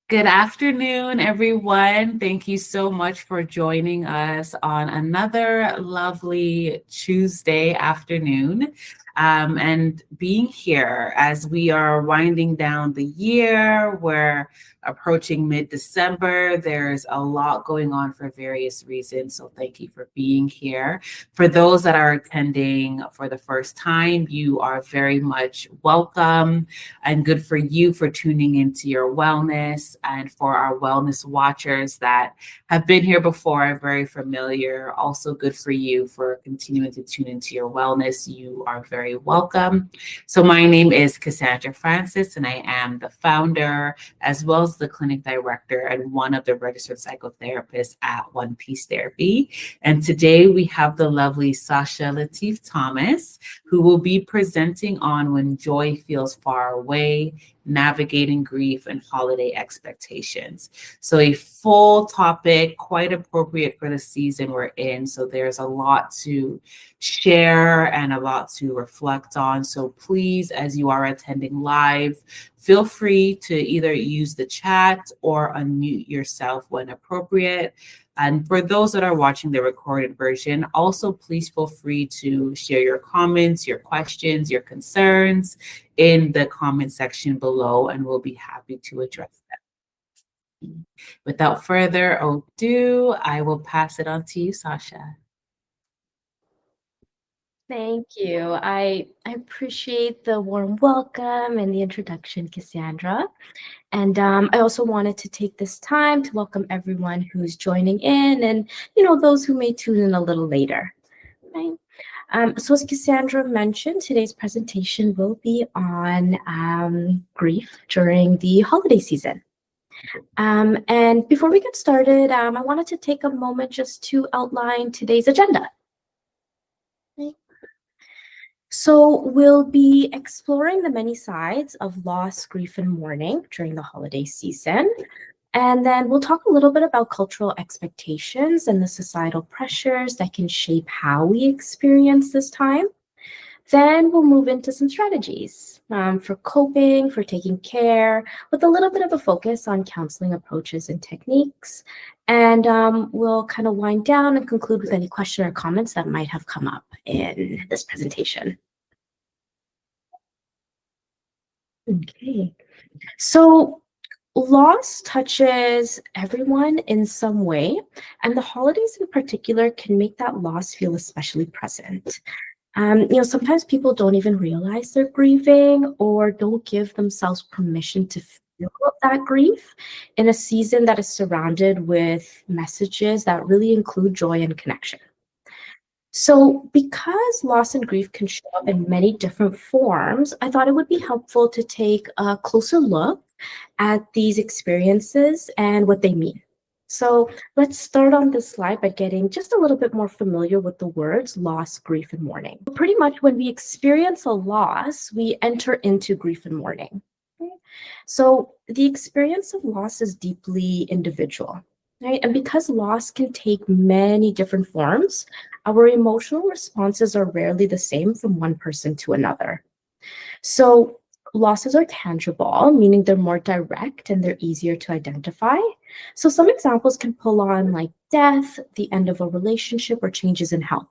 Good afternoon, everyone. Thank you so much for joining us on another lovely Tuesday afternoon and being here as we are winding down the year. We're approaching mid-December. There's a lot going on for various reasons. So thank you for being here. For those that are attending for the first time, you are very much welcome and good for you for tuning into your wellness. And for our wellness watchers that have been here before, are very familiar, also good for you for continuing to tune into your wellness. You are very welcome. So my name is Cassandra Francis, and I am the founder as well as the clinic director and one of the registered psychotherapists at One Piece Therapy. And today we have the lovely Sasha Latiff-Thomas, who will be presenting on when joy feels far away, navigating grief and holiday expectations. So a full topic, quite appropriate for the season we're in. So there's a lot to share and a lot to reflect on. So please, as you are attending live, feel free to either use the chat or unmute yourself when appropriate. And for those that are watching the recorded version, also please feel free to share your comments, your questions, your concerns in the comment section below, and we'll be happy to address them. Without further ado, I will pass it on to you, Sasha. Thank you. I appreciate the warm welcome and the introduction, Cassandra. And I also wanted to take this time to welcome everyone who's joining in and, those who may tune in a little later. Right? So as Cassandra mentioned, today's presentation will be on grief during the holiday season. And before we get started, I wanted to take a moment just to outline today's agenda. Right? So we'll be exploring the many sides of loss, grief, and mourning during the holiday season. And then we'll talk a little bit about cultural expectations and the societal pressures that can shape how we experience this time. Then we'll move into some strategies for coping, for taking care, with a little bit of a focus on counseling approaches and techniques. And we'll kind of wind down and conclude with any question or comments that might have come up in this presentation. Okay, so loss touches everyone in some way, and the holidays in particular can make that loss feel especially present. Sometimes people don't even realize they're grieving or don't give themselves permission to feel that grief in a season that is surrounded with messages that really include joy and connection. So because loss and grief can show up in many different forms, I thought it would be helpful to take a closer look at these experiences and what they mean. So let's start on this slide by getting just a little bit more familiar with the words loss, grief, and mourning. Pretty much when we experience a loss, we enter into grief and mourning. Okay? So the experience of loss is deeply individual. Right? And because loss can take many different forms, our emotional responses are rarely the same from one person to another. So losses are tangible, meaning they're more direct and they're easier to identify. So some examples can pull on like death, the end of a relationship, or changes in health.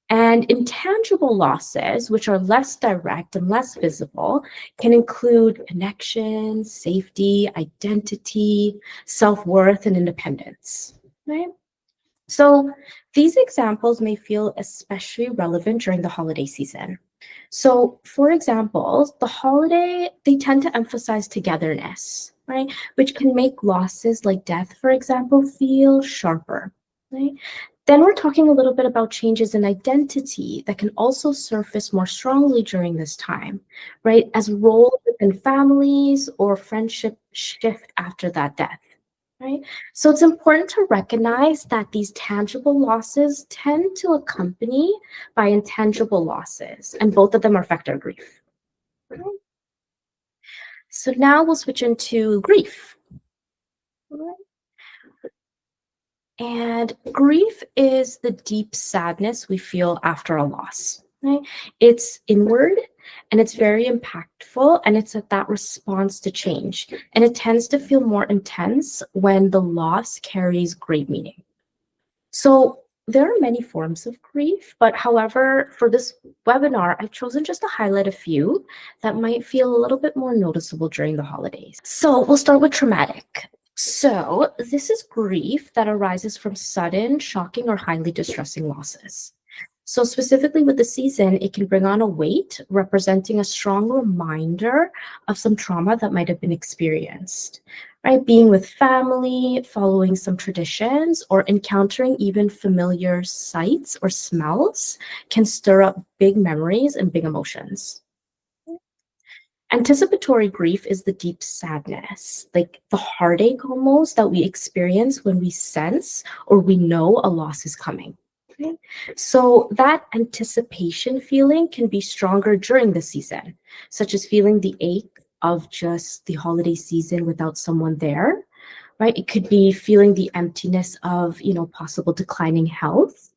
And intangible losses, which are less direct and less visible, can include connection, safety, identity, self-worth, and independence. Right? So these examples may feel especially relevant during the holiday season. So for example, the holiday, they tend to emphasize togetherness, right? Which can make losses like death, for example, feel sharper, right? Then we're talking a little bit about changes in identity that can also surface more strongly during this time, right? As roles within families or friendship shift after that death. Right? So it's important to recognize that these tangible losses tend to accompany by intangible losses, and both of them affect our grief. Okay. So now we'll switch into grief. And grief is the deep sadness we feel after a loss. Right? It's inward, and it's very impactful, and it's at that response to change. And it tends to feel more intense when the loss carries great meaning. So there are many forms of grief, but however, for this webinar, I've chosen just to highlight a few that might feel a little bit more noticeable during the holidays. So we'll start with traumatic. So this is grief that arises from sudden, shocking, or highly distressing losses. So specifically with the season, it can bring on a weight representing a strong reminder of some trauma that might have been experienced, right? Being with family, following some traditions, or encountering even familiar sights or smells can stir up big memories and big emotions. Anticipatory grief is the deep sadness, like the heartache almost that we experience when we sense or we know a loss is coming. Okay. So that anticipation feeling can be stronger during the season, such as feeling the ache of just the holiday season without someone there, right? It could be feeling the emptiness of, possible declining health,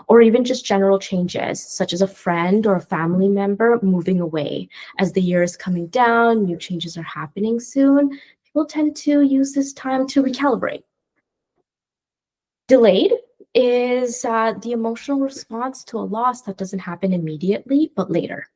or even just general changes, such as a friend or a family member moving away. As the year is coming down, new changes are happening soon. People tend to use this time to recalibrate. Delayed is the emotional response to a loss that doesn't happen immediately, but later.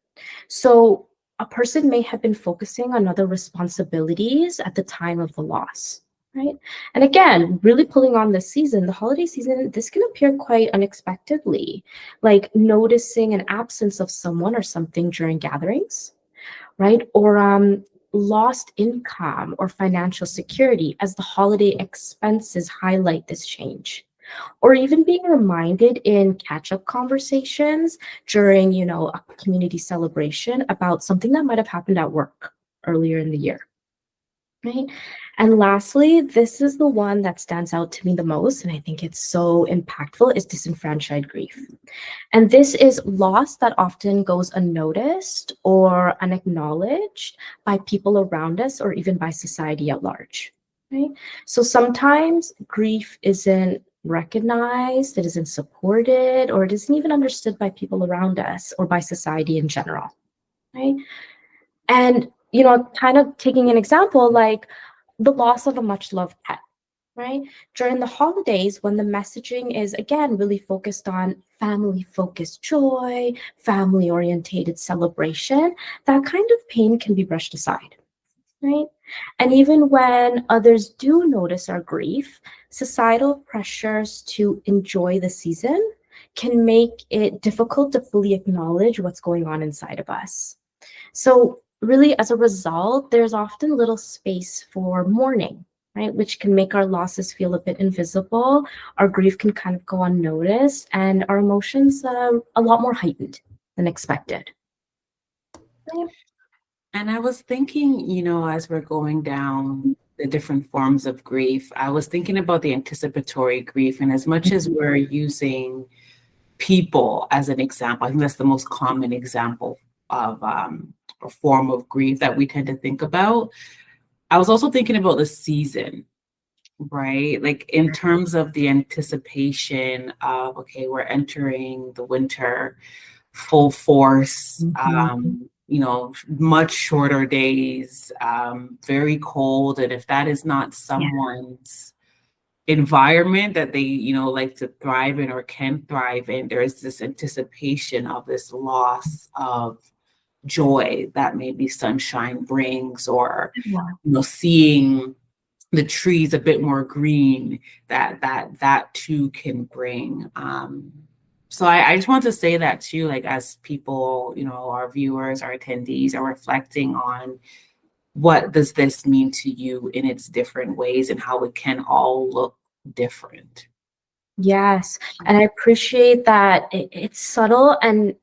So a person may have been focusing on other responsibilities at the time of the loss, right? And again, really pulling on this season, the holiday season, this can appear quite unexpectedly, like noticing an absence of someone or something during gatherings, right? Or lost income or financial security as the holiday expenses highlight this change. Or even being reminded in catch-up conversations during, a community celebration about something that might have happened at work earlier in the year, right? And lastly, this is the one that stands out to me the most, and I think it's so impactful, is disenfranchised grief. And this is loss that often goes unnoticed or unacknowledged by people around us or even by society at large, right? So sometimes grief isn't recognized, it isn't supported, or it isn't even understood by people around us or by society in general, right? And, kind of taking an example, like the loss of a much loved pet, right? During the holidays, when the messaging is, again, really focused on family-focused joy, family-orientated celebration, that kind of pain can be brushed aside, right? And even when others do notice our grief, societal pressures to enjoy the season can make it difficult to fully acknowledge what's going on inside of us. So really, as a result, there's often little space for mourning, right? Which can make our losses feel a bit invisible. Our grief can kind of go unnoticed, and our emotions a lot more heightened than expected. And I was thinking, as we're going down the different forms of grief, I was thinking about the anticipatory grief. And as much as we're using people as an example, I think that's the most common example of a form of grief that we tend to think about. I was also thinking about the season, right? Like in terms of the anticipation of, okay, we're entering the winter full force, much shorter days, very cold. And if that is not someone's environment that they, like to thrive in or can thrive in, there is this anticipation of this loss of joy that maybe sunshine brings, or, seeing the trees a bit more green that too can bring. So I just want to say that too, like as people, our viewers, our attendees are reflecting on what does this mean to you in its different ways and how it can all look different. Yes, and I appreciate that it's subtle and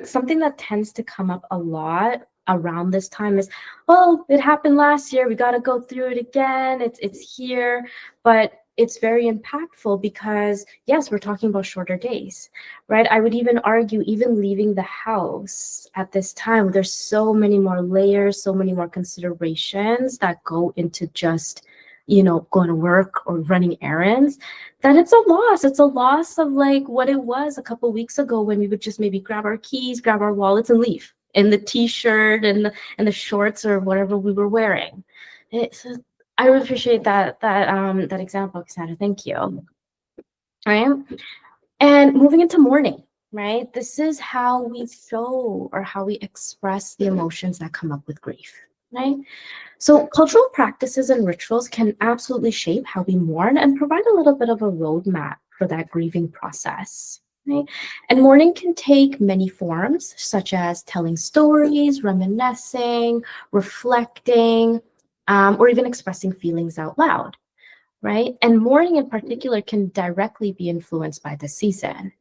something that tends to come up a lot around this time is, well, it happened last year, we got to go through it again. It's here, but it's very impactful because yes, we're talking about shorter days, right? I would even argue even leaving the house at this time, there's so many more layers, so many more considerations that go into just going to work or running errands, that it's a loss. It's a loss of like what it was a couple weeks ago when we would just maybe grab our keys, grab our wallets and leave, in the t-shirt and the shorts or whatever we were wearing. I really appreciate that example, Cassandra. Thank you. All right. And moving into mourning, right? This is how we show or how we express the emotions that come up with grief, right? So cultural practices and rituals can absolutely shape how we mourn and provide a little bit of a roadmap for that grieving process. Right? And mourning can take many forms, such as telling stories, reminiscing, reflecting, or even expressing feelings out loud, right? And mourning in particular can directly be influenced by the season,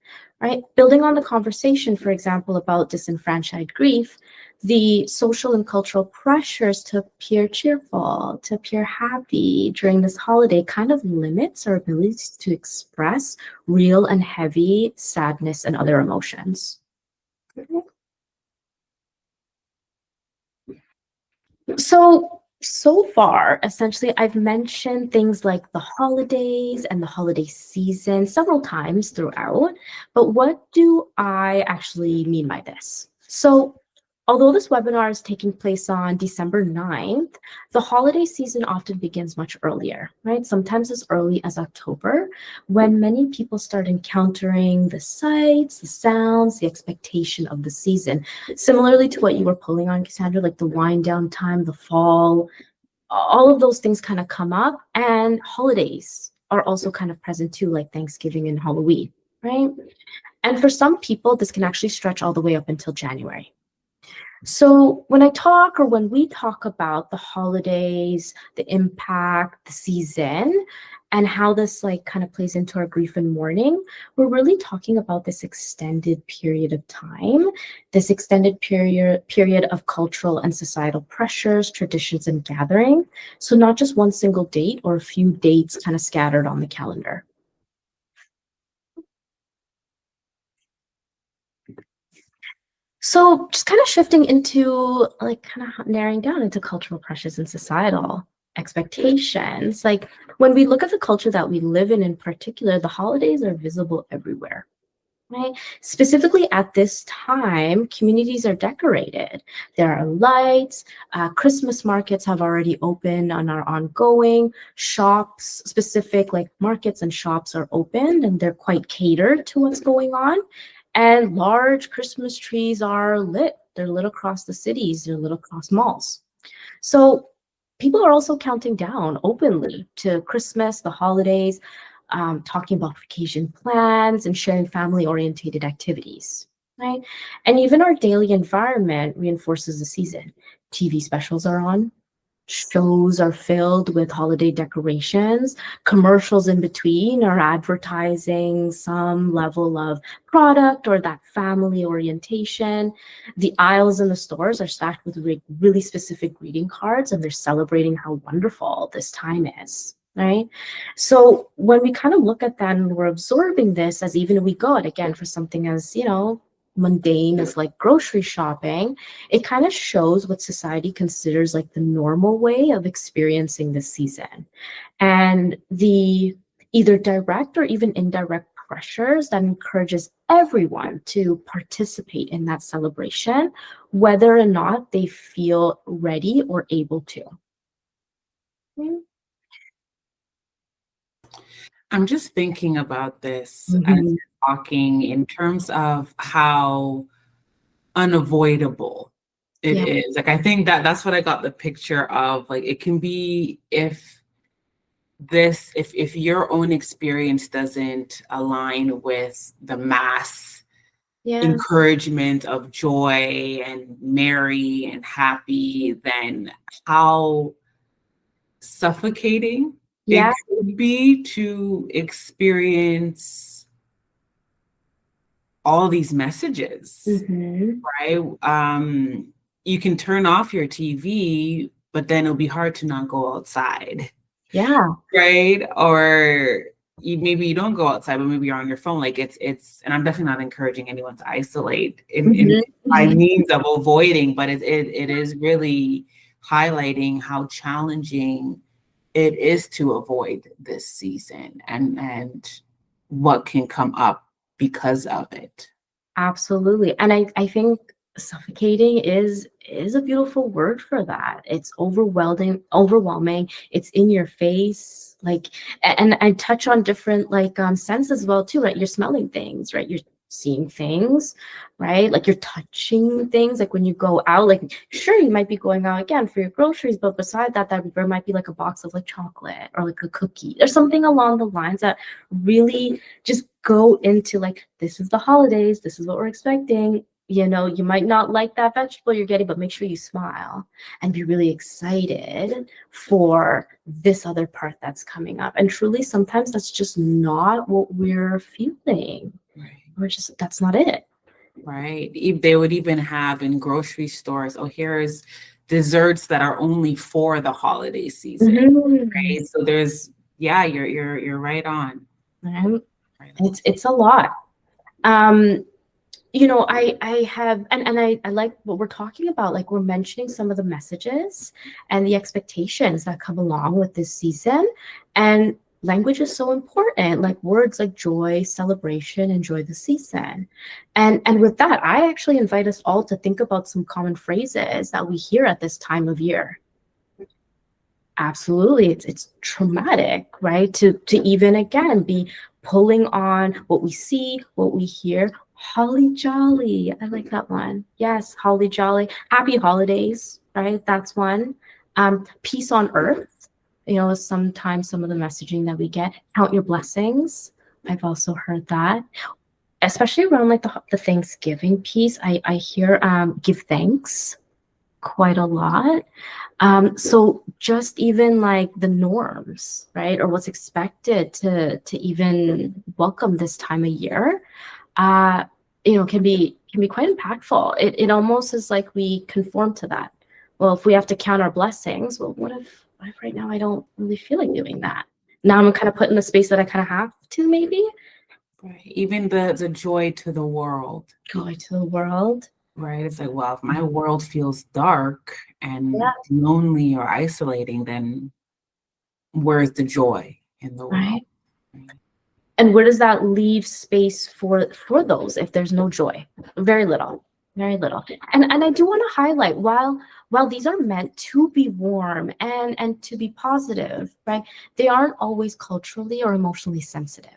right? Building on the conversation, for example, about disenfranchised grief, the social and cultural pressures to appear cheerful, to appear happy during this holiday kind of limits our ability to express real and heavy sadness and other emotions. So far, essentially, I've mentioned things like the holidays and the holiday season several times throughout, but what do I actually mean by this? So, although this webinar is taking place on December 9th, the holiday season often begins much earlier, right? Sometimes as early as October, when many people start encountering the sights, the sounds, the expectation of the season. Similarly to what you were pulling on, Cassandra, like the wind down time, the fall, all of those things kind of come up, and holidays are also kind of present too, like Thanksgiving and Halloween, right? And for some people, this can actually stretch all the way up until January. So when we talk about the holidays, the impact, the season, and how this like kind of plays into our grief and mourning, we're really talking about this extended period of time, this extended period of cultural and societal pressures, traditions, and gathering. So not just one single date or a few dates kind of scattered on the calendar. So just kind of shifting into like kind of narrowing down into cultural pressures and societal expectations. Like when we look at the culture that we live in particular, the holidays are visible everywhere, right? Specifically at this time, communities are decorated. There are lights, Christmas markets have already opened and are ongoing. Shops, specific like markets and shops are opened and they're quite catered to what's going on. And large Christmas trees are lit. They're lit across the cities, they're lit across malls. So people are also counting down openly to Christmas, the holidays, talking about vacation plans and sharing family-oriented activities, right? And even our daily environment reinforces the season. TV specials are on, shows are filled with holiday decorations, commercials in between are advertising some level of product or that family orientation. The aisles in the stores are stacked with really specific greeting cards, and they're celebrating how wonderful this time is, right? So when we kind of look at that and we're absorbing this as even we go, and again, for something as, mundane as like grocery shopping, it kind of shows what society considers like the normal way of experiencing this season. And the either direct or even indirect pressures that encourages everyone to participate in that celebration, whether or not they feel ready or able to. I'm just thinking about this as you're talking in terms of how unavoidable it is. Like, I think that's what I got the picture of. Like, it can be if your own experience doesn't align with the mass encouragement of joy and merry and happy, then how suffocating it could be to experience all these messages, right? You can turn off your TV, but then it'll be hard to not go outside. Right? Or maybe you don't go outside, but maybe you're on your phone. Like it's, and I'm definitely not encouraging anyone to isolate by means of avoiding, but it is really highlighting how challenging it is to avoid this season and what can come up because of it. Absolutely. And I think suffocating is a beautiful word for that. It's overwhelming. It's in your face. Like, and I touch on different like senses as well too, right? You're smelling things, right? You're seeing things, right? Like you're touching things. Like when you go out, like sure you might be going out again for your groceries, but beside that, there might be like a box of like chocolate or like a cookie or something along the lines that really just go into like, this is the holidays, this is what we're expecting. You know, you might not like that vegetable you're getting, but make sure you smile and be really excited for this other part that's coming up. And truly, sometimes that's just not what we're feeling. Right. We're just, that's not it. Right. They would even have in grocery stores, oh, here's desserts that are only for the holiday season. Mm-hmm. Right. So there's, yeah, you're right on. Right. It's a lot. You know, I have, and I like what we're talking about. Like we're mentioning some of the messages and the expectations that come along with this season. And language is so important, like words like joy, celebration, enjoy the season. And with that, I actually invite us all to think about some common phrases that we hear at this time of year. Absolutely, it's traumatic, right? To even again be pulling on what we see, what we hear. Holly jolly, I like that one. Yes, holly jolly. Happy holidays, right? That's one. Peace on earth. You know, sometimes some of the messaging that we get. Count your blessings. I've also heard that, especially around like the Thanksgiving piece. I hear give thanks quite a lot. So just even like the norms, right, or what's expected to even welcome this time of year, you know, can be quite impactful. It almost is like we conform to that. Well, if we have to count our blessings, well, what if right now I don't really feel like doing that? Now I'm kind of put in the space that I kind of have to, maybe. Right. Even the joy to the world. Joy to the world. Right. It's like, well, if my world feels dark and lonely or isolating, then where's the joy in the world? Right. And where does that leave space for those if there's no joy? Very little. And I do want to highlight, while these are meant to be warm and to be positive, right? They aren't always culturally or emotionally sensitive.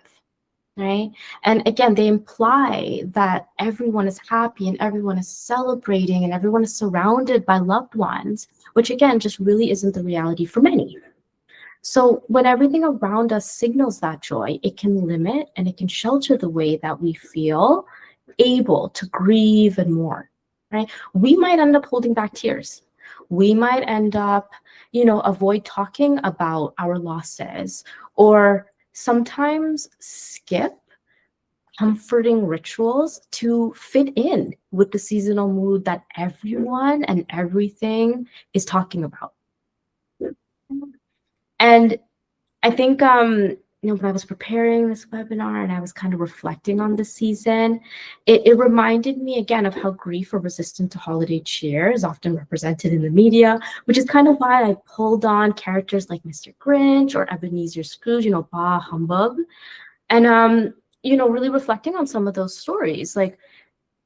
Right. And again, they imply that everyone is happy and everyone is celebrating and everyone is surrounded by loved ones, which again, just really isn't the reality for many. So when everything around us signals that joy, it can limit and it can shelter the way that we feel able to grieve and mourn, right? We might end up holding back tears. We might end up, you know, avoid talking about our losses, or sometimes skip comforting rituals to fit in with the seasonal mood that everyone and everything is talking about. And I think, you know, when I was preparing this webinar and I was kind of reflecting on the season, it reminded me again of how grief or resistance to holiday cheer is often represented in the media, which is kind of why I pulled on characters like Mr. Grinch or Ebenezer Scrooge, you know, bah humbug. And, you know, really reflecting on some of those stories, like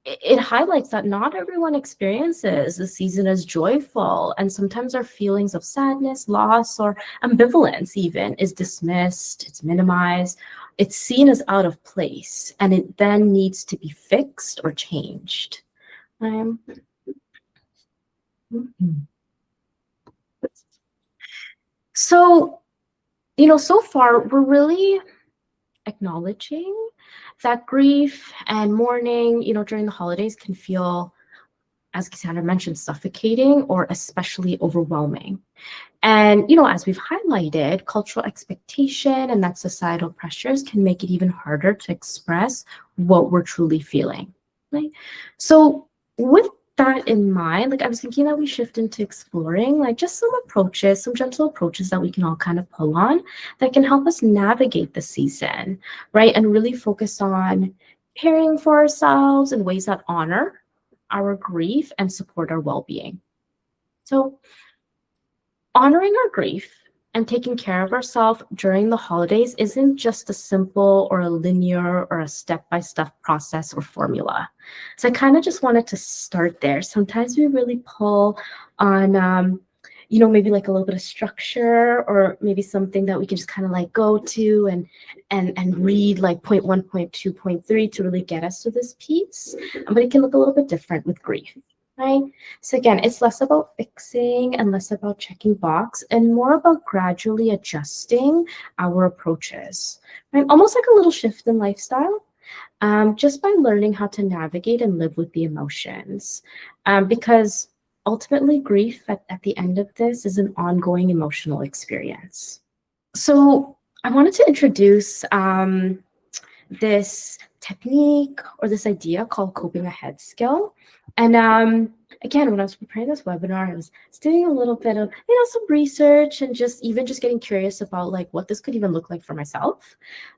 it highlights that not everyone experiences the season as joyful, and sometimes our feelings of sadness, loss, or ambivalence even is dismissed, it's minimized, it's seen as out of place, and it then needs to be fixed or changed. So, you know, so far we're really acknowledging that grief and mourning, you know, during the holidays can feel, as Cassandra mentioned, suffocating or especially overwhelming. And, you know, as we've highlighted, cultural expectation and that societal pressures can make it even harder to express what we're truly feeling, right? So with that in mind, like I was thinking that we shift into exploring like just some approaches, some gentle approaches that we can all kind of pull on that can help us navigate the season, right? And really focus on caring for ourselves in ways that honor our grief and support our well-being. So honoring our grief And taking care of ourselves during the holidays isn't just a simple or a linear or a step-by-step process or formula. So I kind of just wanted to start there. Sometimes we really pull on, maybe like a little bit of structure, or maybe something that we can just kind of like go to and read like point one, point two, point three to really get us to this piece. But it can look a little bit different with grief. Right. So again, it's less about fixing and less about checking box and more about gradually adjusting our approaches, right? Almost like a little shift in lifestyle, just by learning how to navigate and live with the emotions. Because ultimately, grief at the end of this is an ongoing emotional experience. So I wanted to introduce this technique or this idea called coping ahead skill. And again, when I was preparing this webinar, I was doing a little bit of, some research and just getting curious about like what this could even look like for myself.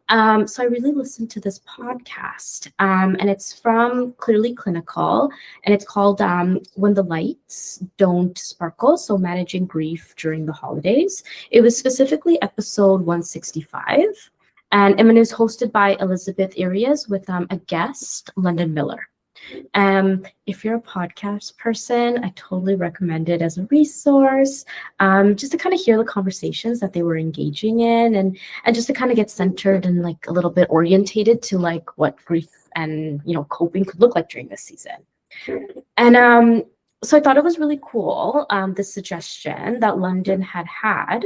So I really listened to this podcast, and it's from Clearly Clinical, and it's called When the Lights Don't Sparkle, so Managing Grief During the Holidays. It was specifically episode 165. And it was hosted by Elizabeth Arias with a guest, London Miller. If you're a podcast person, I totally recommend it as a resource, just to kind of hear the conversations that they were engaging in, and just to kind of get centered and like a little bit orientated to like what grief and coping could look like during this season. And so I thought it was really cool, this suggestion that London had.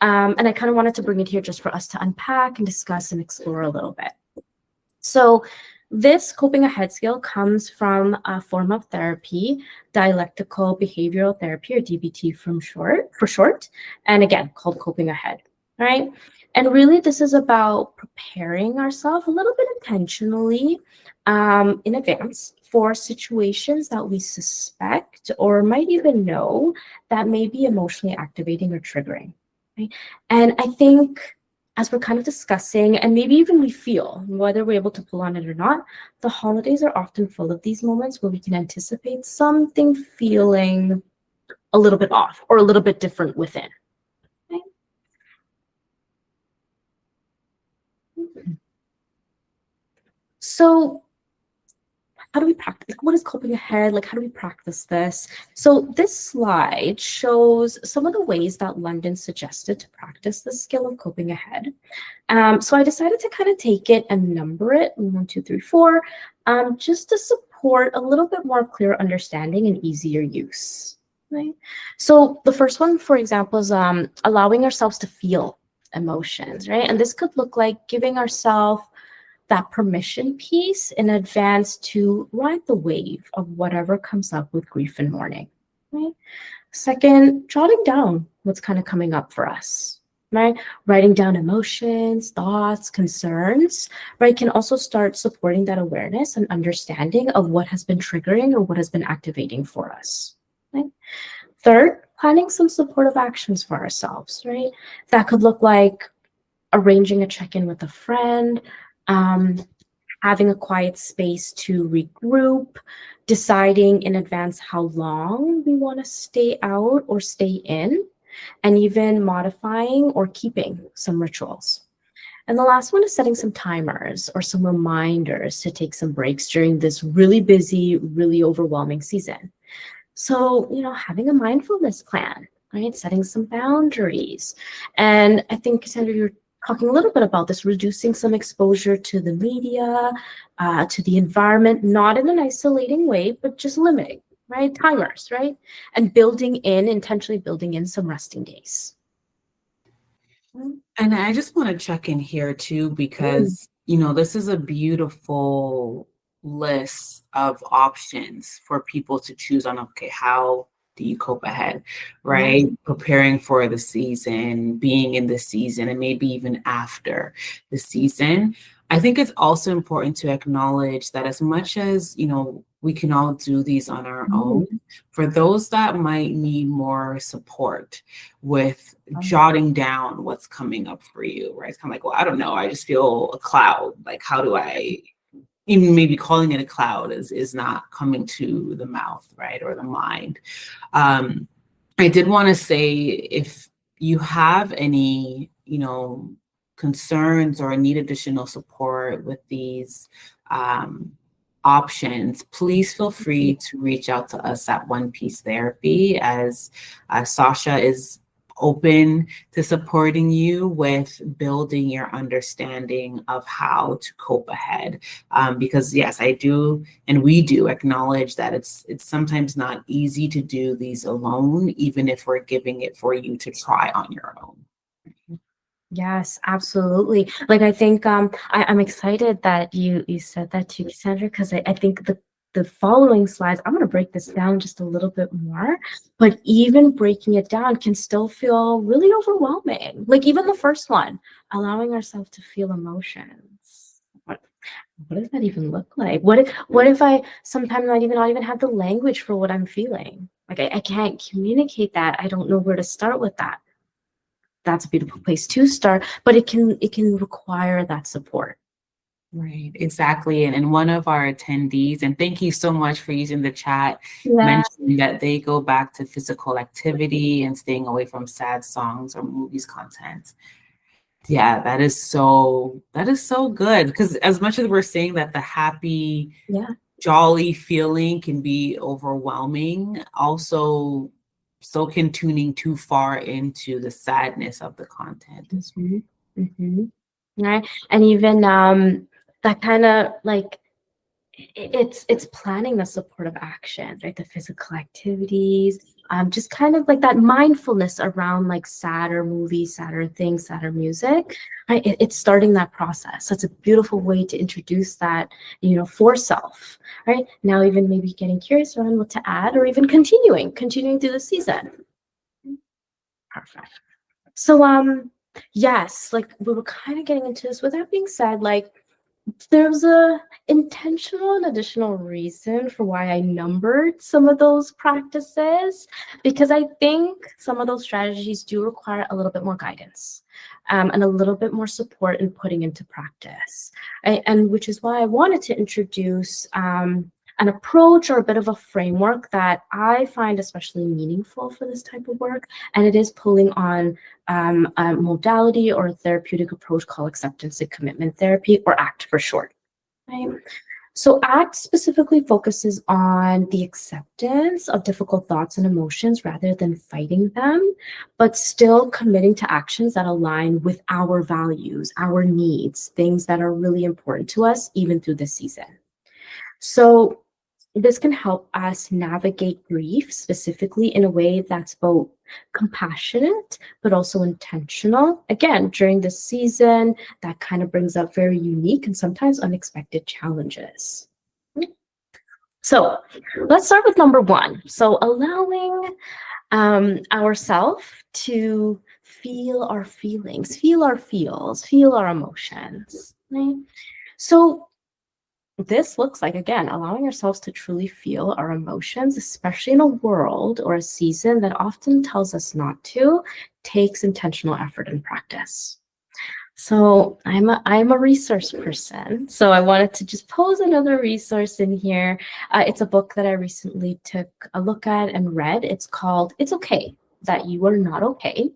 And I kind of wanted to bring it here just for us to unpack and discuss and explore a little bit. So this coping ahead skill comes from a form of therapy, dialectical behavioral therapy, or DBT for short, and again, called coping ahead, right? And really, this is about preparing ourselves a little bit intentionally in advance for situations that we suspect or might even know that may be emotionally activating or triggering. Right? And I think as we're kind of discussing, and maybe even we feel, whether we're able to pull on it or not, the holidays are often full of these moments where we can anticipate something feeling a little bit off or a little bit different within. Okay? So how do we practice? Like, what is coping ahead? Like, how do we practice this? So this slide shows some of the ways that London suggested to practice the skill of coping ahead. So I decided to kind of take it and number it, 1, 2, 3, 4, just to support a little bit more clear understanding and easier use. Right? So the first one, for example, is allowing ourselves to feel emotions, right? And this could look like giving ourselves that permission piece in advance to ride the wave of whatever comes up with grief and mourning, right? Second, jotting down what's kind of coming up for us, right? Writing down emotions, thoughts, concerns, right? Can also start supporting that awareness and understanding of what has been triggering or what has been activating for us, right? Third, planning some supportive actions for ourselves, right? That could look like arranging a check-in with a friend, having a quiet space to regroup, deciding in advance how long we want to stay out or stay in, and even modifying or keeping some rituals. And the last one is setting some timers or some reminders to take some breaks during this really busy, really overwhelming season. So, having a mindfulness plan, right? Setting some boundaries. And I think, Cassandra, you're talking a little bit about this, reducing some exposure to the media, to the environment, not in an isolating way, but just limiting, right? Timers, right? And intentionally building in some resting days. And I just want to check in here too, because, this is a beautiful list of options for people to choose on. Okay, how do you cope ahead, right? Yeah. Preparing for the season, being in the season, and maybe even after the season. I think it's also important to acknowledge that as much as, we can all do these on our own, for those that might need more support with jotting down what's coming up for you, right? It's kind of like, well, I don't know, I just feel a cloud. Like, how do I, even maybe calling it a cloud is not coming to the mouth, right? Or the mind. I did want to say, if you have any, concerns or need additional support with these options, please feel free to reach out to us at One Piece Therapy, as Sasha is open to supporting you with building your understanding of how to cope ahead. Because yes, I do, and we do acknowledge that it's sometimes not easy to do these alone, even if we're giving it for you to try on your own. Yes, absolutely. Like I think I'm excited that you said that too, Cassandra, because I think the following slides, I'm going to break this down just a little bit more, but even breaking it down can still feel really overwhelming. Like even the first one, allowing ourselves to feel emotions. What does that even look like? What if I sometimes not even have the language for what I'm feeling? Like I can't communicate that. I don't know where to start with that. That's a beautiful place to start, but it can require that support. Right, exactly. And one of our attendees, and thank you so much for using the chat, Yeah. mentioning that they go back to physical activity and staying away from sad songs or movies content. Yeah, that is so good, because as much as we're saying that the happy, Yeah. jolly feeling can be overwhelming, also so can tuning too far into the sadness of the content as well. Mm-hmm. Mm-hmm. Right. And even that kind of like it's planning the supportive actions, right? The physical activities, just kind of like that mindfulness around like sadder movies, sadder things, sadder music, right? It's starting that process. So it's a beautiful way to introduce that, for self, right? Now even maybe getting curious around what to add, or even continuing through the season. Perfect. So yes, like we were kind of getting into this. With that being said, like there's a intentional and additional reason for why I numbered some of those practices, because I think some of those strategies do require a little bit more guidance, and a little bit more support in putting into practice. And which is why I wanted to introduce an approach or a bit of a framework that I find especially meaningful for this type of work. And it is pulling on a modality or a therapeutic approach called acceptance and commitment therapy, or ACT for short. Right? So ACT specifically focuses on the acceptance of difficult thoughts and emotions rather than fighting them, but still committing to actions that align with our values, our needs, things that are really important to us, even through this season. So this can help us navigate grief specifically in a way that's both compassionate but also intentional. Again, during this season, that kind of brings up very unique and sometimes unexpected challenges. So let's start with number one. So allowing ourselves to feel our feelings, feel our feels, feel our emotions. Right? So this looks like, again, allowing ourselves to truly feel our emotions, especially in a world or a season that often tells us not to, takes intentional effort and practice. So I'm a resource person. So I wanted to just pose another resource in here. It's a book that I recently took a look at and read. It's called It's Okay That You Are Not Okay,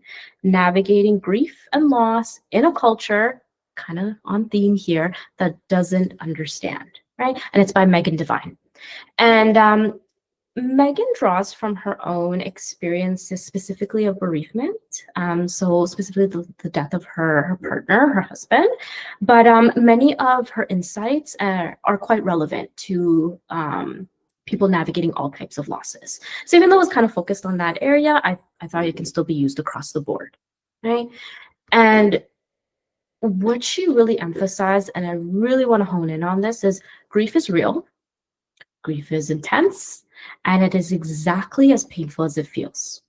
Navigating Grief and Loss in a Culture, kind of on theme here, that doesn't understand, right? And it's by Megan Devine. And Megan draws from her own experiences, specifically of bereavement. So specifically the death of her partner, her husband. But many of her insights are quite relevant to people navigating all types of losses. So even though it's kind of focused on that area, I thought it can still be used across the board, right? And what she really emphasized, and I really want to hone in on this, is grief is real, grief is intense, and it is exactly as painful as it feels,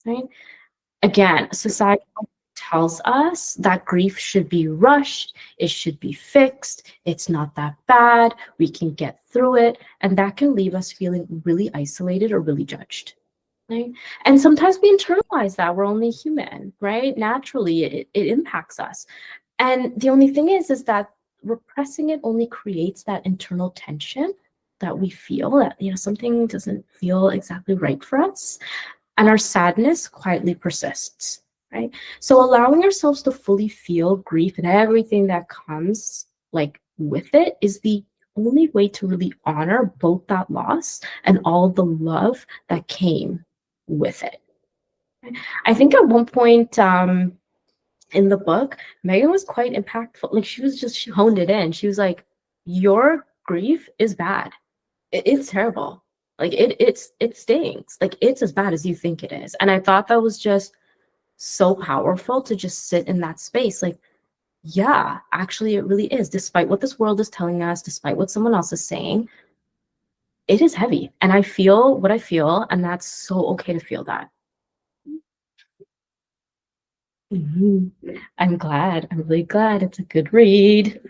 right? Again, society tells us that grief should be rushed, it should be fixed, it's not that bad, we can get through it, and that can leave us feeling really isolated or really judged. Right? And sometimes we internalize that we're only human, right? Naturally, it impacts us. And the only thing is that repressing it only creates that internal tension that we feel that, something doesn't feel exactly right for us. And our sadness quietly persists, right? So allowing ourselves to fully feel grief and everything that comes like with it is the only way to really honor both that loss and all the love that came with it. I think at one point in the book, Megan was quite impactful. Like she honed it in. She was like, your grief is bad. It's terrible. Like it stings. Like it's as bad as you think it is. And I thought that was just so powerful to just sit in that space. Like, yeah, actually it really is. Despite what this world is telling us, despite what someone else is saying, it is heavy. And I feel what I feel, and that's so okay to feel that. I'm glad. I'm really glad. It's a good read.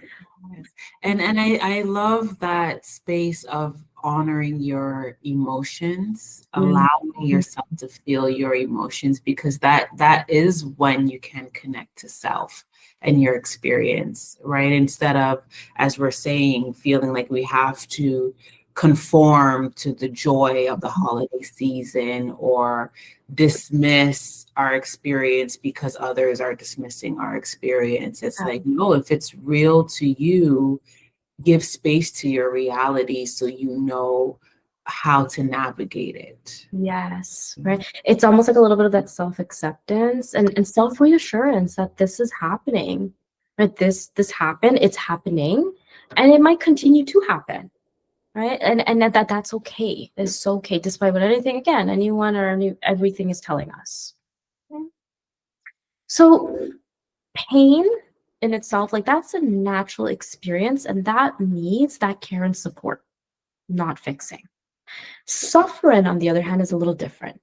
Yes. And I love that space of honoring your emotions, allowing yourself to feel your emotions, because that is when you can connect to self and your experience, right? Instead of, as we're saying, feeling like we have to conform to the joy of the holiday season or dismiss our experience because others are dismissing our experience. It's like, no, if it's real to you, give space to your reality so you know how to navigate it. Yes, right. It's almost like a little bit of that self-acceptance and self-reassurance that this is happening. Right? This happened, it's happening, and it might continue to happen. Right. And that's okay. It's okay, despite what anything again, anyone or everything is telling us. Okay. So pain in itself, like that's a natural experience, and that needs that care and support, not fixing. Suffering, on the other hand, is a little different.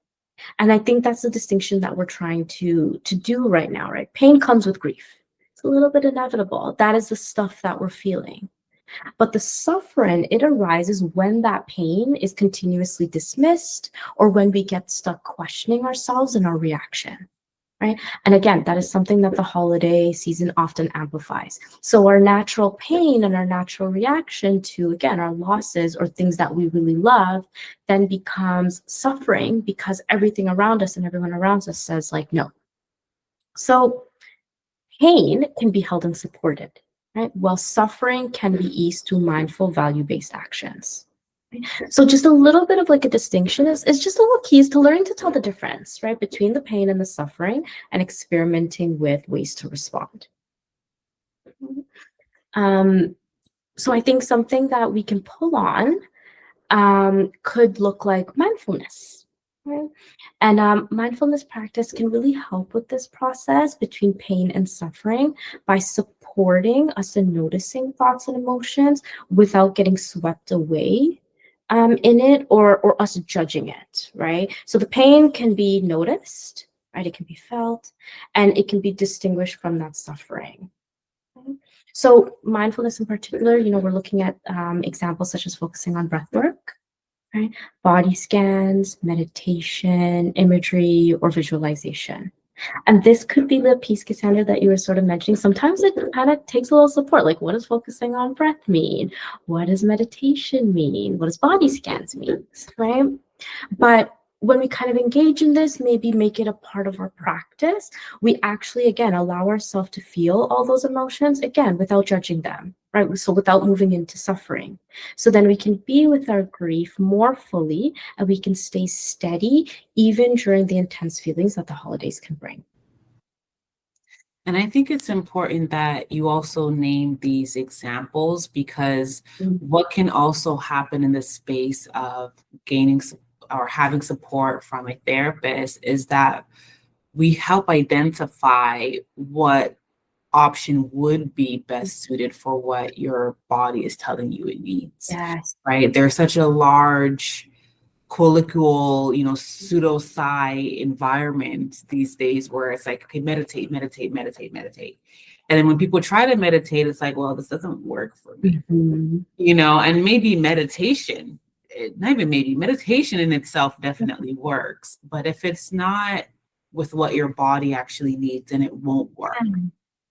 And I think that's the distinction that we're trying to do right now, right? Pain comes with grief. It's a little bit inevitable. That is the stuff that we're feeling. But the suffering, it arises when that pain is continuously dismissed or when we get stuck questioning ourselves and our reaction, right? And again, that is something that the holiday season often amplifies. So our natural pain and our natural reaction to, again, our losses or things that we really love then becomes suffering because everything around us and everyone around us says like, no. So pain can be held and supported, right? While suffering can be eased through mindful value-based actions. Right? So just a little bit of like a distinction is just a little keys to learning to tell the difference, right? Between the pain and the suffering and experimenting with ways to respond. So I think something that we can pull on could look like mindfulness. Right? And mindfulness practice can really help with this process between pain and suffering by supporting us in noticing thoughts and emotions without getting swept away in it or us judging it, right? So the pain can be noticed, right? It can be felt, and it can be distinguished from that suffering. Okay? So mindfulness in particular, we're looking at examples such as focusing on breath work, right? Body scans, meditation, imagery, or visualization. And this could be the piece, Cassandra, that you were sort of mentioning. Sometimes it kind of takes a little support. Like, what does focusing on breath mean? What does meditation mean? What does body scans mean, right? But when we kind of engage in this, maybe make it a part of our practice, we actually, again, allow ourselves to feel all those emotions, again, without judging them, right? So without moving into suffering. So then we can be with our grief more fully, and we can stay steady even during the intense feelings that the holidays can bring. And I think it's important that you also name these examples, because what can also happen in the space of gaining or having support from a therapist is that we help identify what option would be best suited for what your body is telling you it needs. Yes. Right? There's such a large colloquial, pseudo-sci environment these days where it's like, okay, meditate, meditate, meditate, meditate. And then when people try to meditate, it's like, well, this doesn't work for me. And maybe meditation, not even maybe, meditation in itself definitely works. But if it's not with what your body actually needs, then it won't work,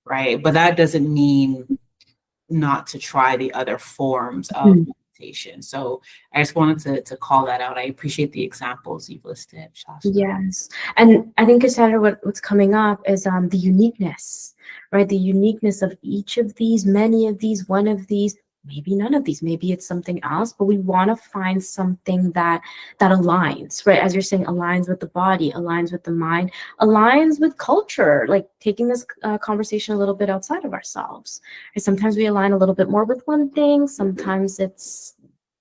right? But that doesn't mean not to try the other forms of expectation. So I just wanted to call that out. I appreciate the examples you've listed, Sasha. Yes. And I think, Cassandra, what's coming up is the uniqueness, right? The uniqueness of each of these, many of these, one of these, maybe none of these, maybe it's something else, but we want to find something that aligns, right? As you're saying, aligns with the body, aligns with the mind, aligns with culture, like taking this conversation a little bit outside of ourselves. Right? Sometimes we align a little bit more with one thing, sometimes it's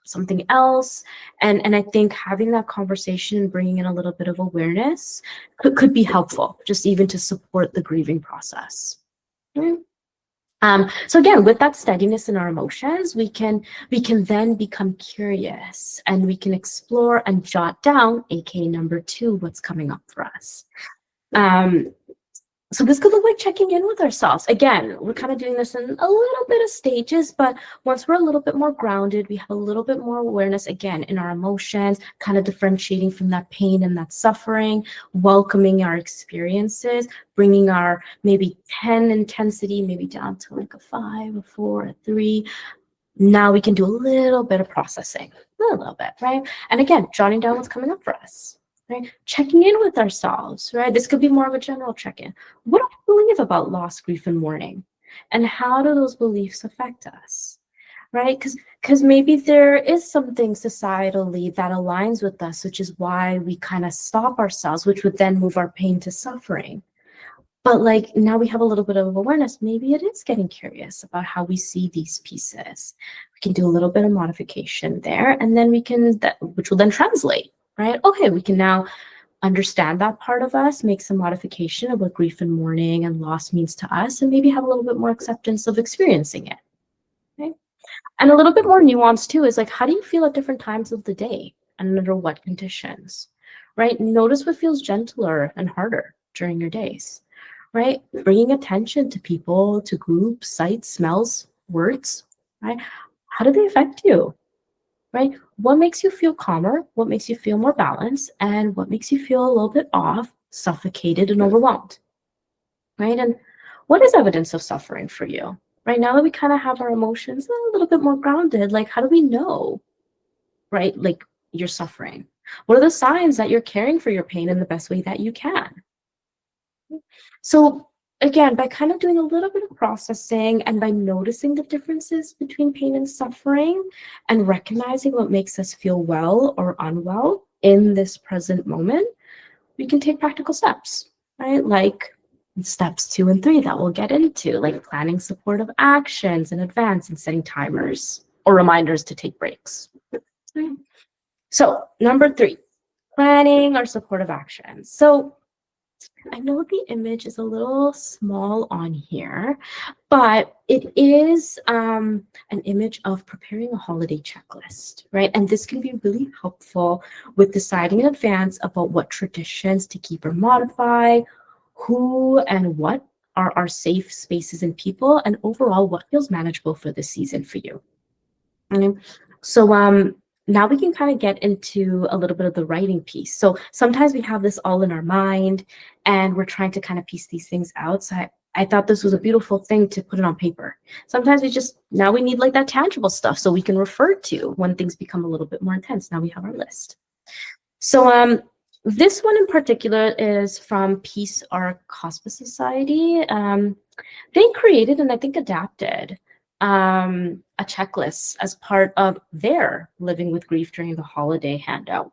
something else. And I think having that conversation and bringing in a little bit of awareness could be helpful, just even to support the grieving process. So again, with that steadiness in our emotions, we can then become curious, and we can explore and jot down, aka number 2, what's coming up for us. So this could look like checking in with ourselves. Again, we're kind of doing this in a little bit of stages, but once we're a little bit more grounded, we have a little bit more awareness, again, in our emotions, kind of differentiating from that pain and that suffering, welcoming our experiences, bringing our maybe 10 intensity, maybe down to like a 5, a 4, a 3. Now we can do a little bit of processing, a little bit, right? And again, jotting down what's coming up for us. Right? Checking in with ourselves, right? This could be more of a general check-in. What do I believe about loss, grief, and mourning? And how do those beliefs affect us, right? Because maybe there is something societally that aligns with us, which is why we kind of stop ourselves, which would then move our pain to suffering. But like now we have a little bit of awareness. Maybe it is getting curious about how we see these pieces. We can do a little bit of modification there, and then we can, which will then translate. Right? Okay, we can now understand that part of us, make some modification of what grief and mourning and loss means to us, and maybe have a little bit more acceptance of experiencing it. Okay? And a little bit more nuance too is like, how do you feel at different times of the day and under what conditions? Right? Notice what feels gentler and harder during your days. Right? Bringing attention to people, to groups, sights, smells, words. Right? How do they affect you? Right? What makes you feel calmer? What makes you feel more balanced? And what makes you feel a little bit off, suffocated, and overwhelmed? Right? And what is evidence of suffering for you? Right now that we kind of have our emotions a little bit more grounded, like how do we know, right? Like you're suffering. What are the signs that you're caring for your pain in the best way that you can? So again, by kind of doing a little bit of processing and by noticing the differences between pain and suffering and recognizing what makes us feel well or unwell in this present moment, we can take practical steps, right? Like steps 2 and 3 that we'll get into, like planning supportive actions in advance and setting timers or reminders to take breaks. Okay. So number 3, planning our supportive actions. So I know the image is a little small on here, but it is an image of preparing a holiday checklist, right? And this can be really helpful with deciding in advance about what traditions to keep or modify, who and what are our safe spaces and people, and overall what feels manageable for the season for you. Okay. So now we can kind of get into a little bit of the writing piece. So sometimes we have this all in our mind and we're trying to kind of piece these things out. So I thought this was a beautiful thing to put it on paper. Sometimes now we need like that tangible stuff so we can refer to when things become a little bit more intense. Now we have our list. So this one in particular is from Peace Arc Hospice Society. They created and I think adapted a checklist as part of their Living with Grief During the Holiday handout.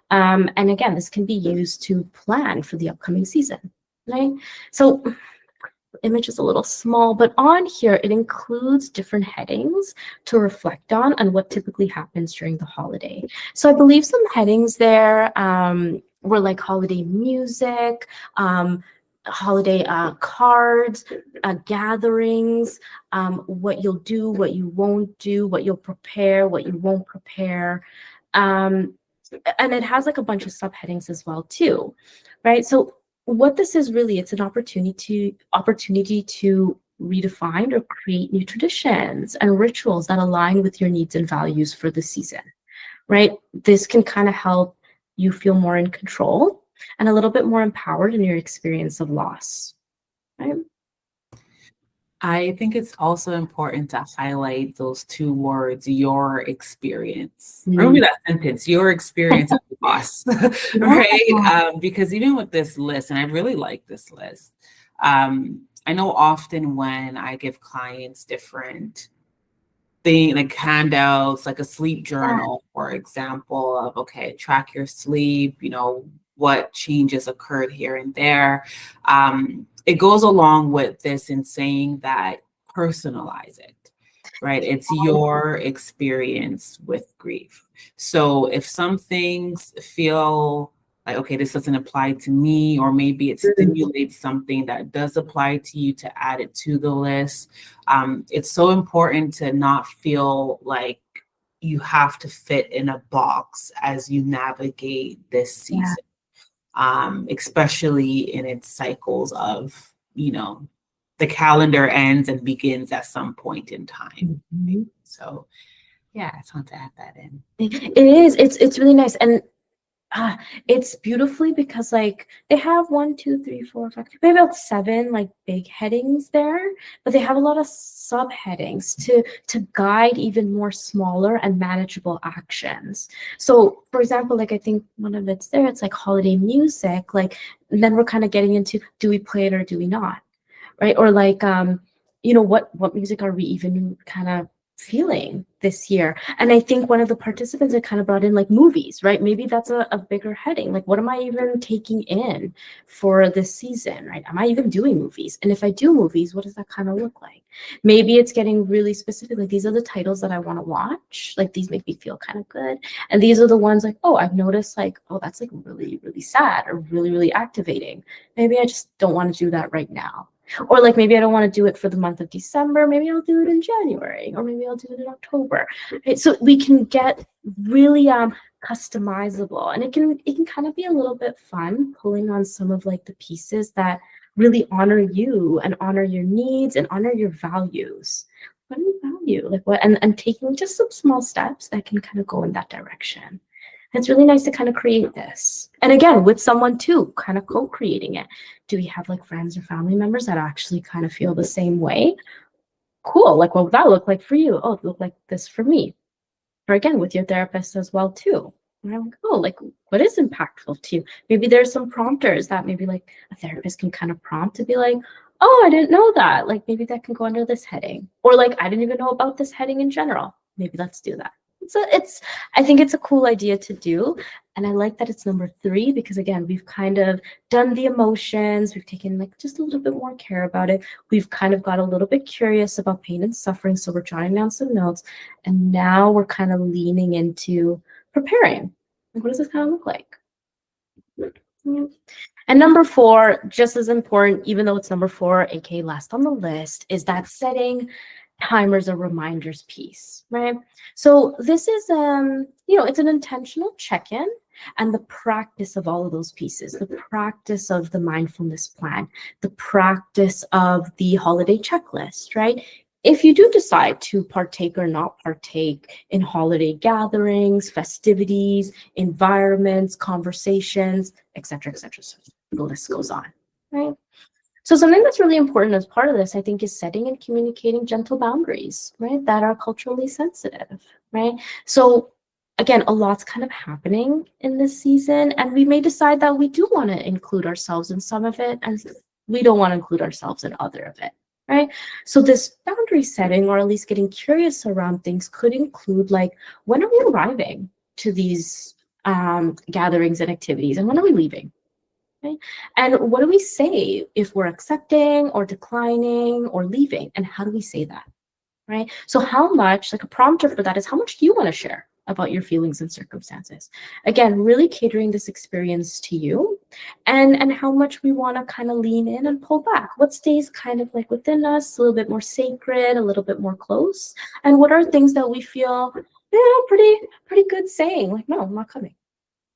And again, this can be used to plan for the upcoming season, right? So the image is a little small, but on here, it includes different headings to reflect on what typically happens during the holiday. So I believe some headings there were like holiday music, holiday cards, gatherings, what you'll do, what you won't do, what you'll prepare, what you won't prepare. And it has like a bunch of subheadings as well too, right? So what this is really, it's an opportunity to redefine or create new traditions and rituals that align with your needs and values for the season, right? This can kind of help you feel more in control and a little bit more empowered in your experience of loss, right? I think it's also important to highlight those two words, your experience. Remember Mm. that sentence, your experience as a loss, right? Yeah. Because even with this list, and I really like this list, I know often when I give clients different thing like handouts, like a sleep Yeah. journal, for example, of okay, track your sleep, what changes occurred here and there. It goes along with this in saying that personalize it, right? It's your experience with grief. So if some things feel like, okay, this doesn't apply to me, or maybe it Mm. stimulates something that does apply to you, to add it to the list. It's so important to not feel like you have to fit in a box as you navigate this Yeah. season, especially in its cycles of, the calendar ends and begins at some point in time. Right? Mhm. So, yeah, I just want to add that in. It is. It's really nice. And it's beautifully because like they have 1, 2, 3, 4, 5, maybe about 7 like big headings there, but they have a lot of subheadings to guide even more smaller and manageable actions. So for example, like I think one of it's there, it's like holiday music, like, and then we're kind of getting into, do we play it or do we not? Right? Or like what music are we even kind of feeling this year? And I think one of the participants had kind of brought in like movies, right? Maybe that's a bigger heading. Like, what am I even taking in for this season, right? Am I even doing movies? And if I do movies, what does that kind of look like? Maybe it's getting really specific. Like, these are the titles that I want to watch. Like, these make me feel kind of good. And these are the ones like, oh, I've noticed like, oh, that's like really, really sad or really, really activating. Maybe I just don't want to do that right now. Or like maybe I don't want to do it for the month of December. Maybe I'll do it in January, or maybe I'll do it in October. Right? So we can get really customizable, and it can kind of be a little bit fun pulling on some of like the pieces that really honor you and honor your needs and honor your values. What do you value? Like what? And taking just some small steps that can kind of go in that direction. It's really nice to kind of create this. And again, with someone too, kind of co-creating it. Do we have like friends or family members that actually kind of feel the same way? Cool. Like, what would that look like for you? Oh, it look like this for me. Or again, with your therapist as well too. And I'm like, oh, like what is impactful to you? Maybe there's some prompters that maybe like a therapist can kind of prompt to be like, oh, I didn't know that. Like maybe that can go under this heading. Or like I didn't even know about this heading in general. Maybe let's do that. It's I think it's a cool idea to do. And I like that it's number 3 because again, we've kind of done the emotions, we've taken like just a little bit more care about it. We've kind of got a little bit curious about pain and suffering. So we're jotting down some notes. And now we're kind of leaning into preparing. Like, what does this kind of look like? Yeah. And number 4, just as important, even though it's number 4, aka last on the list, is that setting timers or reminders piece, right? So this is it's an intentional check-in and the practice of all of those pieces, the practice of the mindfulness plan, the practice of the holiday checklist, right? If you do decide to partake or not partake in holiday gatherings, festivities, environments, conversations, etc., etc., so the list goes on, right? So something that's really important as part of this, I think, is setting and communicating gentle boundaries, right, that are culturally sensitive, right? So again, a lot's kind of happening in this season, and we may decide that we do want to include ourselves in some of it, and we don't want to include ourselves in other of it, right? So this boundary setting, or at least getting curious around things, could include like, when are we arriving to these gatherings and activities, and when are we leaving? Okay. And what do we say if we're accepting or declining or leaving? And how do we say that? Right. So how much, like a prompter for that is, how much do you want to share about your feelings and circumstances? Again, really catering this experience to you, and how much we want to kind of lean in and pull back. What stays kind of like within us, a little bit more sacred, a little bit more close, and what are things that we feel, pretty good saying, like, no, I'm not coming.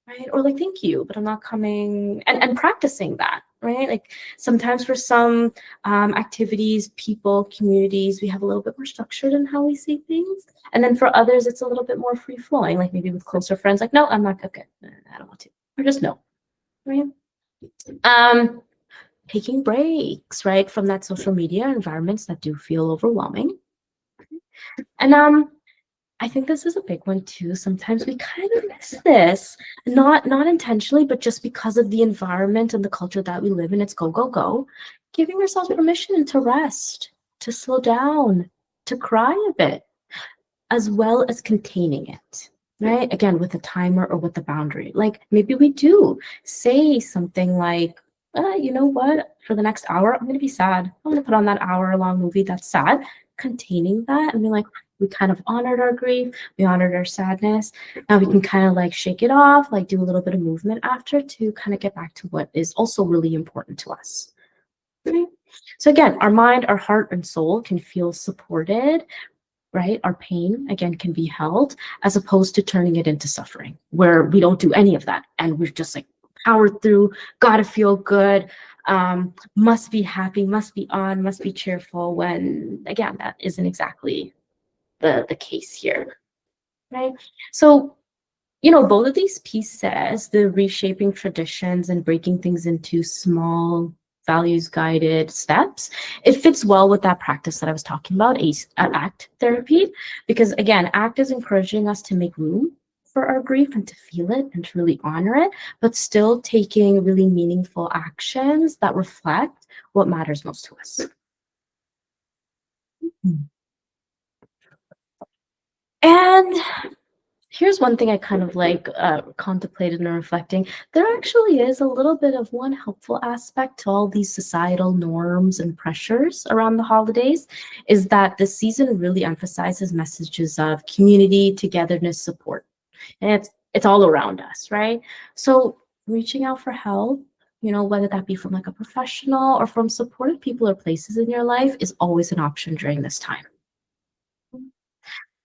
Right? Or like, thank you, but I'm not coming, and practicing that, right? Like sometimes for some activities, people, communities, we have a little bit more structured in how we say things. And then for others, it's a little bit more free flowing, like maybe with closer friends, like, no, I'm not, okay, I don't want to, or just no, right? Um, taking breaks, right, from that social media environments that do feel overwhelming. And I think this is a big one too. Sometimes we kind of miss this, not intentionally, but just because of the environment and the culture that we live in. It's go, go, go. Giving ourselves permission to rest, to slow down, to cry a bit, as well as containing it, right? Again, with a timer or with a boundary. Like maybe we do say something like, you know what, for the next hour, I'm going to be sad. I'm going to put on that hour-long movie that's sad, containing that and be like, we kind of honored our grief, we honored our sadness. Now we can kind of like shake it off, like do a little bit of movement after to kind of get back to what is also really important to us. Okay? So again, our mind, our heart, and soul can feel supported, right? Our pain, again, can be held, as opposed to turning it into suffering, where we don't do any of that. And we're just like powered through, gotta feel good, must be happy, must be on, must be cheerful, when, again, that isn't exactly the case here, right? So, both of these pieces, the reshaping traditions and breaking things into small values guided steps, it fits well with that practice that I was talking about, ACT therapy, because again, ACT is encouraging us to make room for our grief and to feel it and to really honor it, but still taking really meaningful actions that reflect what matters most to us. And here's one thing I kind of like contemplated and reflecting. There actually is a little bit of one helpful aspect to all these societal norms and pressures around the holidays, is that the season really emphasizes messages of community, togetherness, support. And it's all around us, right? So reaching out for help, whether that be from like a professional or from supportive people or places in your life, is always an option during this time.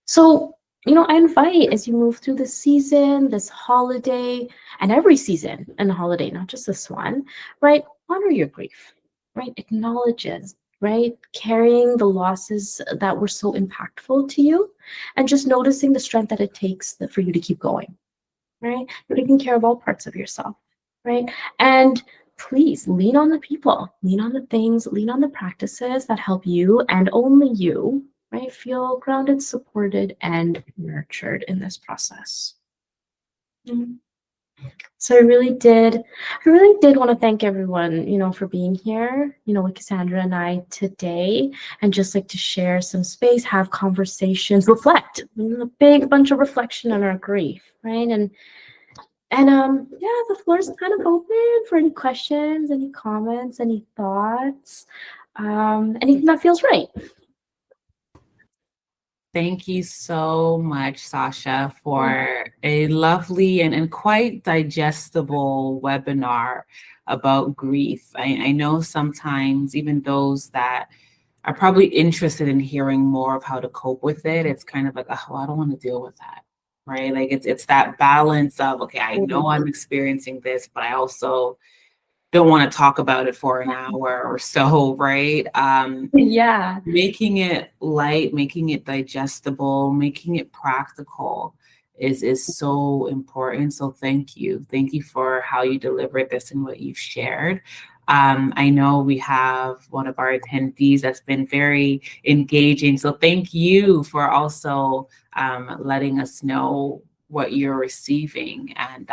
So, I invite, as you move through the season, this holiday, and every season and holiday, not just this one, right? Honor your grief, right? Acknowledges, right? Carrying the losses that were so impactful to you, and just noticing the strength that it takes for you to keep going, right? You're taking care of all parts of yourself, right? And please lean on the people, lean on the things, lean on the practices that help you and only you, right? Feel grounded, supported, and nurtured in this process. So I really did want to thank everyone, for being here, with Cassandra and I today, and just like to share some space, have conversations, reflect, a big bunch of reflection on our grief, right? And yeah, the floor is kind of open for any questions, any comments, any thoughts, anything that feels right. Thank you so much, Sasha, for a lovely and quite digestible webinar about grief. I know sometimes even those that are probably interested in hearing more of how to cope with it, it's kind of like, oh, I don't want to deal with that, right? Like it's that balance of, okay, I know I'm experiencing this, but I also don't want to talk about it for an hour or so, right? Yeah. Making it light, making it digestible, making it practical is so important. So thank you. Thank you for how you delivered this and what you've shared. I know we have one of our attendees that's been very engaging. So thank you for also letting us know what you're receiving and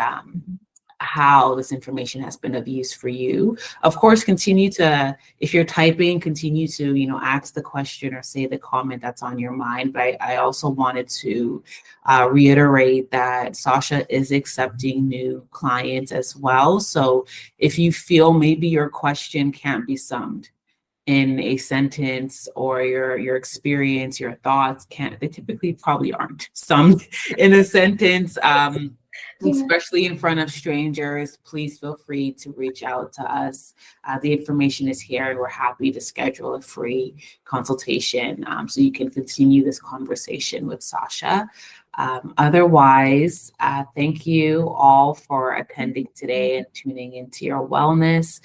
how this information has been of use for you. Of course, continue to, if you're typing, continue to, ask the question or say the comment that's on your mind. But I also wanted to reiterate that Sasha is accepting new clients as well. So if you feel maybe your question can't be summed in a sentence, or your experience, your thoughts they typically probably aren't summed in a sentence, especially in front of strangers, please feel free to reach out to us. The information is here, and we're happy to schedule a free consultation so you can continue this conversation with Sasha. Otherwise, thank you all for attending today and tuning into your wellness.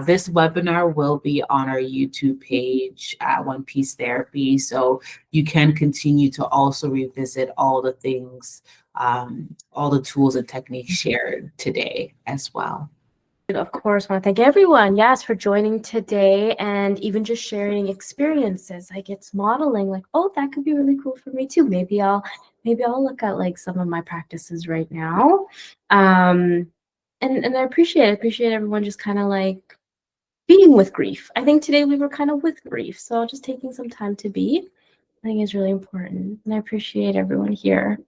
This webinar will be on our YouTube page, One Piece Therapy, so you can continue to also revisit all the things, all the tools and techniques shared today as well. Of course, I want to thank everyone, yes, for joining today and even just sharing experiences. Like it's modeling, like, oh, that could be really cool for me too. Maybe I'll look at like some of my practices right now. And I appreciate everyone just kind of like being with grief. I think today we were kind of with grief, so just taking some time to be, I think is really important. And I appreciate everyone here.